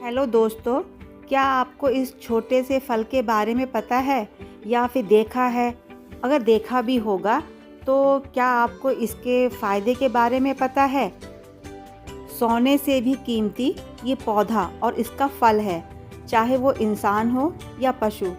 Hello दोस्तों, क्या आपको इस छोटे से फल के बारे में पता है या फिर देखा है? अगर देखा भी होगा तो क्या आपको इसके फ़ायदे के बारे में पता है? सोने से भी कीमती ये पौधा और इसका फल है, चाहे वो इंसान हो या पशु।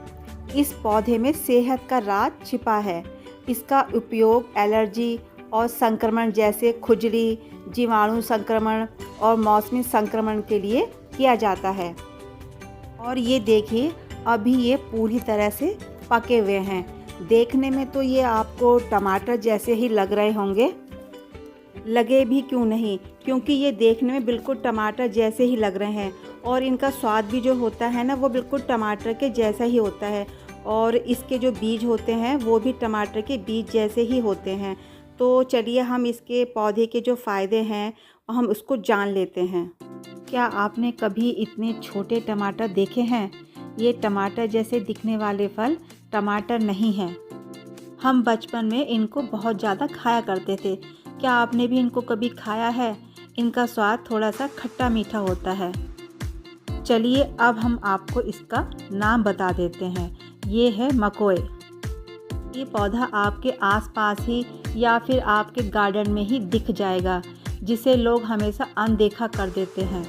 इस पौधे में सेहत का राज छिपा है। इसका उपयोग एलर्जी और संक्रमण जैसे खुजली, जीवाणु संक्रमण और मौसमी संक्रमण के लिए किया जाता है। और ये देखिए, अभी ये पूरी तरह से पके हुए हैं। देखने में तो ये आपको टमाटर जैसे ही लग रहे होंगे, लगे भी क्यों नहीं, क्योंकि ये देखने में बिल्कुल टमाटर जैसे ही लग रहे हैं और इनका स्वाद भी जो होता है ना, वो बिल्कुल टमाटर के जैसा ही होता है। और इसके जो बीज होते हैं वो भी टमाटर के बीज जैसे ही होते हैं। तो चलिए हम इसके पौधे के जो फ़ायदे हैं हम उसको जान लेते हैं। क्या आपने कभी इतने छोटे टमाटर देखे हैं? ये टमाटर जैसे दिखने वाले फल टमाटर नहीं हैं। हम बचपन में इनको बहुत ज़्यादा खाया करते थे। क्या आपने भी इनको कभी खाया है? इनका स्वाद थोड़ा सा खट्टा मीठा होता है। चलिए अब हम आपको इसका नाम बता देते हैं। ये है मकोए। ये पौधा आपके आसपास ही या फिर आपके गार्डन में ही दिख जाएगा, जिसे लोग हमेशा अनदेखा कर देते हैं।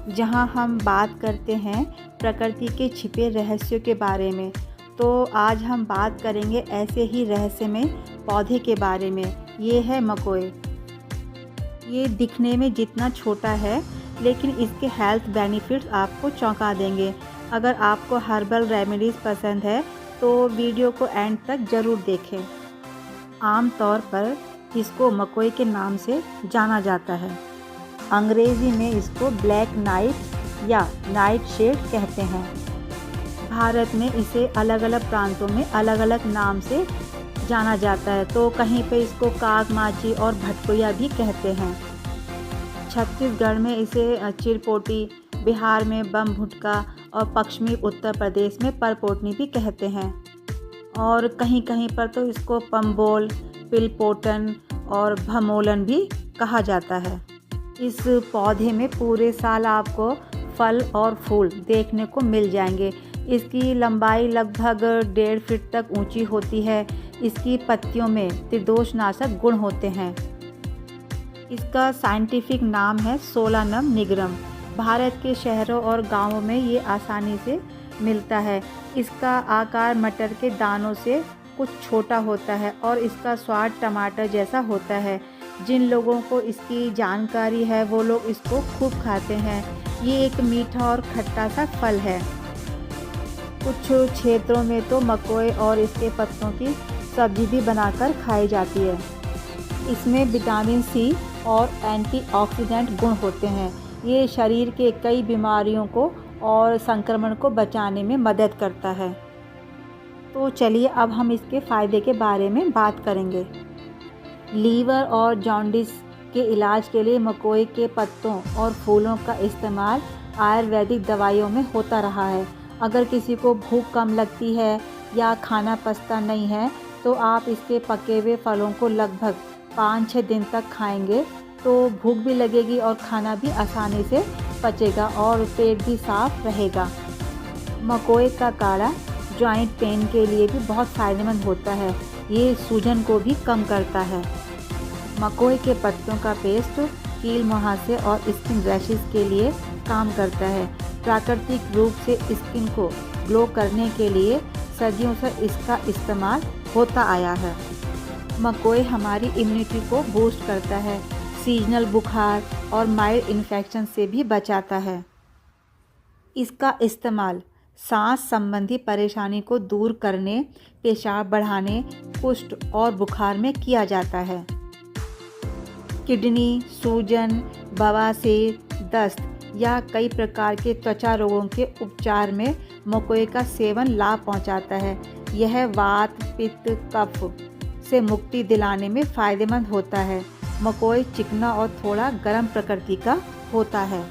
जहाँ हम बात करते हैं प्रकृति के छिपे रहस्यों के बारे में, तो आज हम बात करेंगे ऐसे ही रहस्यमय पौधे के बारे में। ये है मकोए। ये दिखने में जितना छोटा है, लेकिन इसके हेल्थ बेनिफिट्स आपको चौंका देंगे। अगर आपको हर्बल रेमेडीज़ पसंद है तो वीडियो को एंड तक ज़रूर देखें। आम तौर पर इसको मकोए के नाम से जाना जाता है। अंग्रेज़ी में इसको ब्लैक नाइट या नाइट शेड कहते हैं। भारत में इसे अलग अलग प्रांतों में अलग अलग नाम से जाना जाता है। तो कहीं पे इसको कागमाची और भटकुया भी कहते हैं। छत्तीसगढ़ में इसे चिरपोटी, बिहार में बम भुटका और पश्चिमी उत्तर प्रदेश में परपोटनी भी कहते हैं। और कहीं कहीं पर तो इसको पम्बोल, पिलपोटन और भमोलन भी कहा जाता है। इस पौधे में पूरे साल आपको फल और फूल देखने को मिल जाएंगे। इसकी लंबाई लगभग 1.5 फीट तक ऊंची होती है। इसकी पत्तियों में त्रिदोषनाशक गुण होते हैं। इसका साइंटिफिक नाम है सोलानम निगरम। भारत के शहरों और गांवों में ये आसानी से मिलता है। इसका आकार मटर के दानों से कुछ छोटा होता है और इसका स्वाद टमाटर जैसा होता है। जिन लोगों को इसकी जानकारी है वो लोग इसको खूब खाते हैं। ये एक मीठा और खट्टा सा फल है। कुछ क्षेत्रों में तो मकोए और इसके पत्तों की सब्जी भी बनाकर खाई जाती है। इसमें विटामिन सी और एंटीऑक्सीडेंट गुण होते हैं। ये शरीर के कई बीमारियों को और संक्रमण को बचाने में मदद करता है। तो चलिए अब हम इसके फ़ायदे के बारे में बात करेंगे। लीवर और जॉन्डिस के इलाज के लिए मकोए के पत्तों और फूलों का इस्तेमाल आयुर्वेदिक दवाइयों में होता रहा है। अगर किसी को भूख कम लगती है या खाना पचता नहीं है तो आप इसके पके हुए फलों को लगभग 5-6 दिन तक खाएंगे तो भूख भी लगेगी और खाना भी आसानी से पचेगा और पेट भी साफ रहेगा। मकोए का काढ़ा जॉइंट पेन के लिए भी बहुत फ़ायदेमंद होता है। ये सूजन को भी कम करता है। मकोए के पत्तों का पेस्ट कील मुहासे और स्किन रैशेस के लिए काम करता है। प्राकृतिक रूप से स्किन को ग्लो करने के लिए सदियों से इसका इस्तेमाल होता आया है। मकोए हमारी इम्यूनिटी को बूस्ट करता है, सीजनल बुखार और माइल्ड इन्फेक्शन से भी बचाता है। इसका इस्तेमाल सांस संबंधी परेशानी को दूर करने, पेशाब बढ़ाने, कुष्ठ और बुखार में किया जाता है। किडनी, सूजन, बवासीर, दस्त या कई प्रकार के त्वचा रोगों के उपचार में मकोए का सेवन लाभ पहुंचाता है। यह वात, पित्त, कफ से मुक्ति दिलाने में फ़ायदेमंद होता है। मकोए चिकना और थोड़ा गर्म प्रकृति का होता है।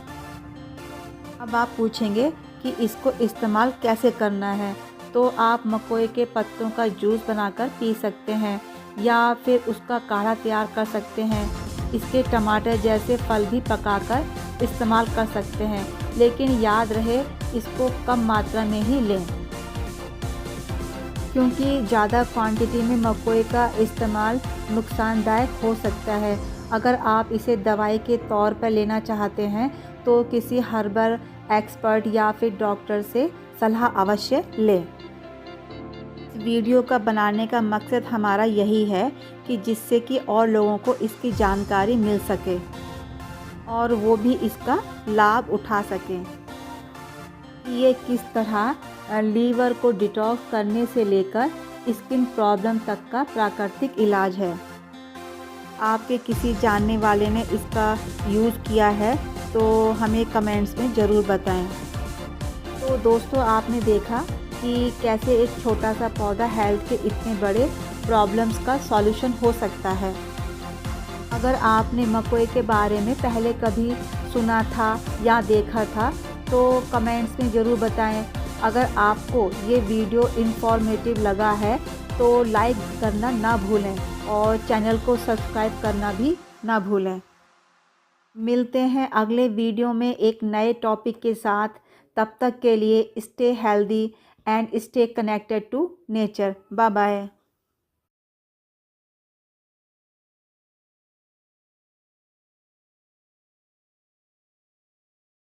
अब आप पूछेंगे कि इसको इस्तेमाल कैसे करना है, तो आप मकोए के पत्तों का जूस बनाकर पी सकते हैं या फिर उसका काढ़ा तैयार कर सकते हैं। इसके टमाटर जैसे फल भी पकाकर इस्तेमाल कर सकते हैं, लेकिन याद रहे इसको कम मात्रा में ही लें, क्योंकि ज़्यादा क्वांटिटी में मकोई का इस्तेमाल नुकसानदायक हो सकता है। अगर आप इसे दवाई के तौर पर लेना चाहते हैं तो किसी हर्बल एक्सपर्ट या फिर डॉक्टर से सलाह अवश्य लें। इस वीडियो का बनाने का मकसद हमारा यही है कि जिससे कि और लोगों को इसकी जानकारी मिल सके और वो भी इसका लाभ उठा सकें। ये किस तरह लीवर को डिटॉक्स करने से लेकर स्किन प्रॉब्लम तक का प्राकृतिक इलाज है। आपके किसी जानने वाले ने इसका यूज़ किया है तो हमें कमेंट्स में ज़रूर बताएं। तो दोस्तों, आपने देखा कि कैसे एक छोटा सा पौधा हेल्थ के इतने बड़े प्रॉब्लम्स का सॉल्यूशन हो सकता है। अगर आपने मकोई के बारे में पहले कभी सुना था या देखा था तो कमेंट्स में ज़रूर बताएं। अगर आपको ये वीडियो इन्फॉर्मेटिव लगा है तो लाइक करना ना भूलें और चैनल को सब्सक्राइब करना भी ना भूलें। मिलते हैं अगले वीडियो में एक नए टॉपिक के साथ। तब तक के लिए stay healthy and stay connected to nature. Bye bye.